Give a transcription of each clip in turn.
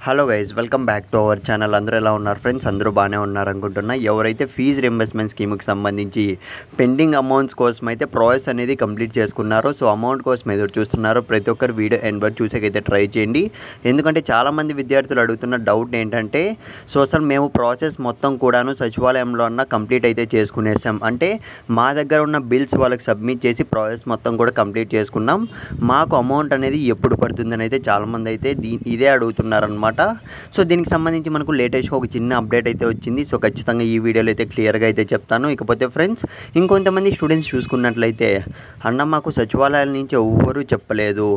Hello guys, welcome back to our channel. అందరూ ఎలా ఉన్నారు ఫ్రెండ్స్? అందరూ బాగానే ఉన్నారు అనుకుంటున్నా. ఎవరైతే ఫీజు రింబర్స్మెంట్ స్కీమ్కి సంబంధించి పెండింగ్ అమౌంట్స్ కోసం అయితే ప్రాసెస్ అనేది కంప్లీట్ చేసుకున్నారో, సో అమౌంట్ కోసం ఎదురు చూస్తున్నారో ప్రతి ఒక్కరు వీడియో ఎండ్ వరకు చూసేకైతే ట్రై చేయండి. ఎందుకంటే చాలామంది విద్యార్థులు అడుగుతున్న డౌట్ ఏంటంటే, సో అసలు మేము ప్రాసెస్ మొత్తం కూడాను సచివాలయంలో అన్న కంప్లీట్ అయితే చేసుకునేసాం, అంటే మా దగ్గర ఉన్న బిల్స్ వాళ్ళకి సబ్మిట్ చేసి ప్రాసెస్ మొత్తం కూడా కంప్లీట్ చేసుకున్నాం, మాకు అమౌంట్ అనేది ఎప్పుడు పడుతుందని అయితే చాలామంది అయితే ఇదే అడుగుతున్నారనమాట. సో దీనికి సంబంధించి మనకు లేటెస్ట్గా ఒక చిన్న అప్డేట్ అయితే వచ్చింది. సో ఖచ్చితంగా ఈ వీడియోలో అయితే క్లియర్గా అయితే చెప్తాను. ఇకపోతే ఫ్రెండ్స్, ఇంకొంతమంది స్టూడెంట్స్ చూసుకున్నట్లయితే, అన్న మాకు సచివాలయాల నుంచి ఎవ్వరూ చెప్పలేదు,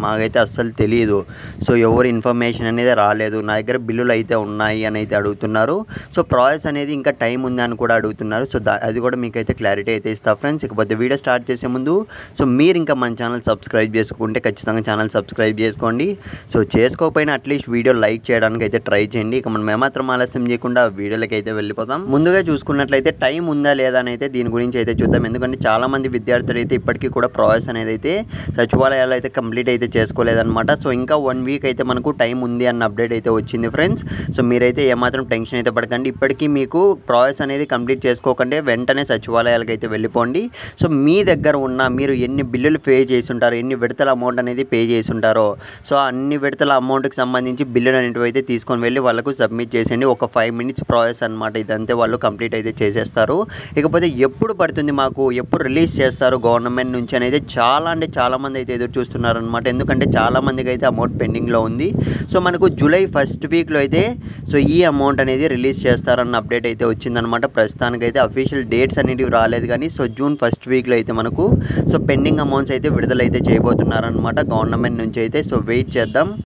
మాకైతే అస్సలు తెలియదు, సో ఎవరు ఇన్ఫర్మేషన్ అనేది రాలేదు, నా దగ్గర బిల్లులు అయితే ఉన్నాయి అని అయితే అడుగుతున్నారు. సో ప్రాసెస్ అనేది ఇంకా టైం ఉంది అని కూడా అడుగుతున్నారు. సో అది కూడా మీకైతే క్లారిటీ అయితే ఇస్తా ఫ్రెండ్స్. ఇకపోతే వీడియో స్టార్ట్ చేసే ముందు, సో మీరు ఇంకా మన ఛానల్ సబ్స్క్రైబ్ చేసుకుంటే ఖచ్చితంగా ఛానల్ సబ్స్క్రైబ్ చేసుకోండి. సో చేసుకోకపోయినా అట్లీస్ట్ వీడియో లైక్ చేయడానికి అయితే ట్రై చేయండి. ఇక మనం ఏమాత్రం ఆలస్యం చేయకుండా వీడియోలకి అయితే వెళ్ళిపోతాం. ముందుగా చూసుకున్నట్లయితే టైం ఉందా లేదా అని అయితే దీని గురించి అయితే చూద్దాం. ఎందుకంటే చాలామంది విద్యార్థులు అయితే ఇప్పటికీ కూడా ప్రాసెస్ అనేది అయితే సచివాలయాలు అయితే కంప్లీట్ అయితే చేసుకోలేదన్నమాట. సో ఇంకా 1 వీక్ అయితే మనకు టైం ఉంది అన్న అప్డేట్ అయితే వచ్చింది ఫ్రెండ్స్. సో మీరైతే ఏమాత్రం టెన్షన్ అయితే పడకండి. ఇప్పటికీ మీకు ప్రాసెస్ అనేది కంప్లీట్ చేసుకోకండి, వెంటనే సచివాలయాలకు అయితే వెళ్ళిపోండి. సో మీ దగ్గర ఉన్న మీరు ఎన్ని బిల్లులు పే చేసి ఉంటారో, ఎన్ని విడతల అమౌంట్ అనేది పే చేసి ఉంటారో, సో అన్ని విడతల అమౌంట్కి సంబంధించి బిల్లులు అనేటివి అయితే తీసుకొని వెళ్ళి వాళ్ళకు సబ్మిట్ చేసేయండి. ఒక 5 మినిట్స్ ప్రాసెస్ అనమాట ఇదంతే, వాళ్ళు కంప్లీట్ అయితే చేసేస్తారు. ఇకపోతే ఎప్పుడు పడుతుంది మాకు, ఎప్పుడు రిలీజ్ చేస్తారు గవర్నమెంట్ నుంచి అనేది చాలామంది అయితే ఎదురు చూస్తున్నారనమాట. ఎందుకంటే చాలామందికి అయితే అమౌంట్ పెండింగ్లో ఉంది. సో మనకు జూలై 1st వీక్లో అయితే సో ఈ అమౌంట్ అనేది రిలీజ్ చేస్తారన్న అప్డేట్ అయితే వచ్చిందనమాట. ప్రస్తుతానికైతే అఫీషియల్ డేట్స్ అనేటివి రాలేదు, కానీ సో జూన్ 1st వీక్లో అయితే మనకు సో పెండింగ్ అమౌంట్స్ అయితే విడుదలైతే చేయబోతున్నారనమాట గవర్నమెంట్ నుంచి అయితే. సో వెయిట్ చేద్దాం.